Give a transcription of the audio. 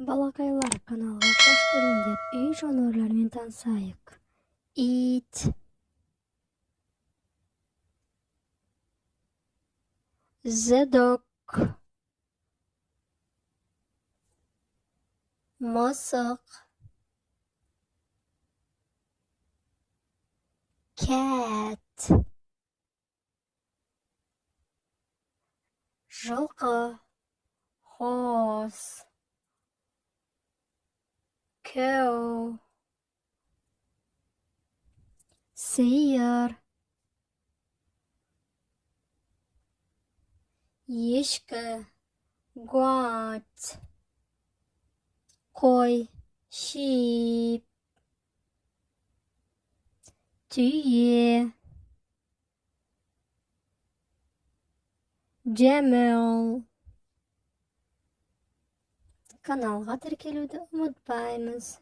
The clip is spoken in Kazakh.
Балақайлар, каналға қош келдіңдер. Үй жануарларымен танысайық. Ит, зедок, мысық, cat, жылқы, horse, cow, сиыр, ешкі, goat, қой, sheep, түйе, camel. Каналға тіркелуді ұмытпаймыз.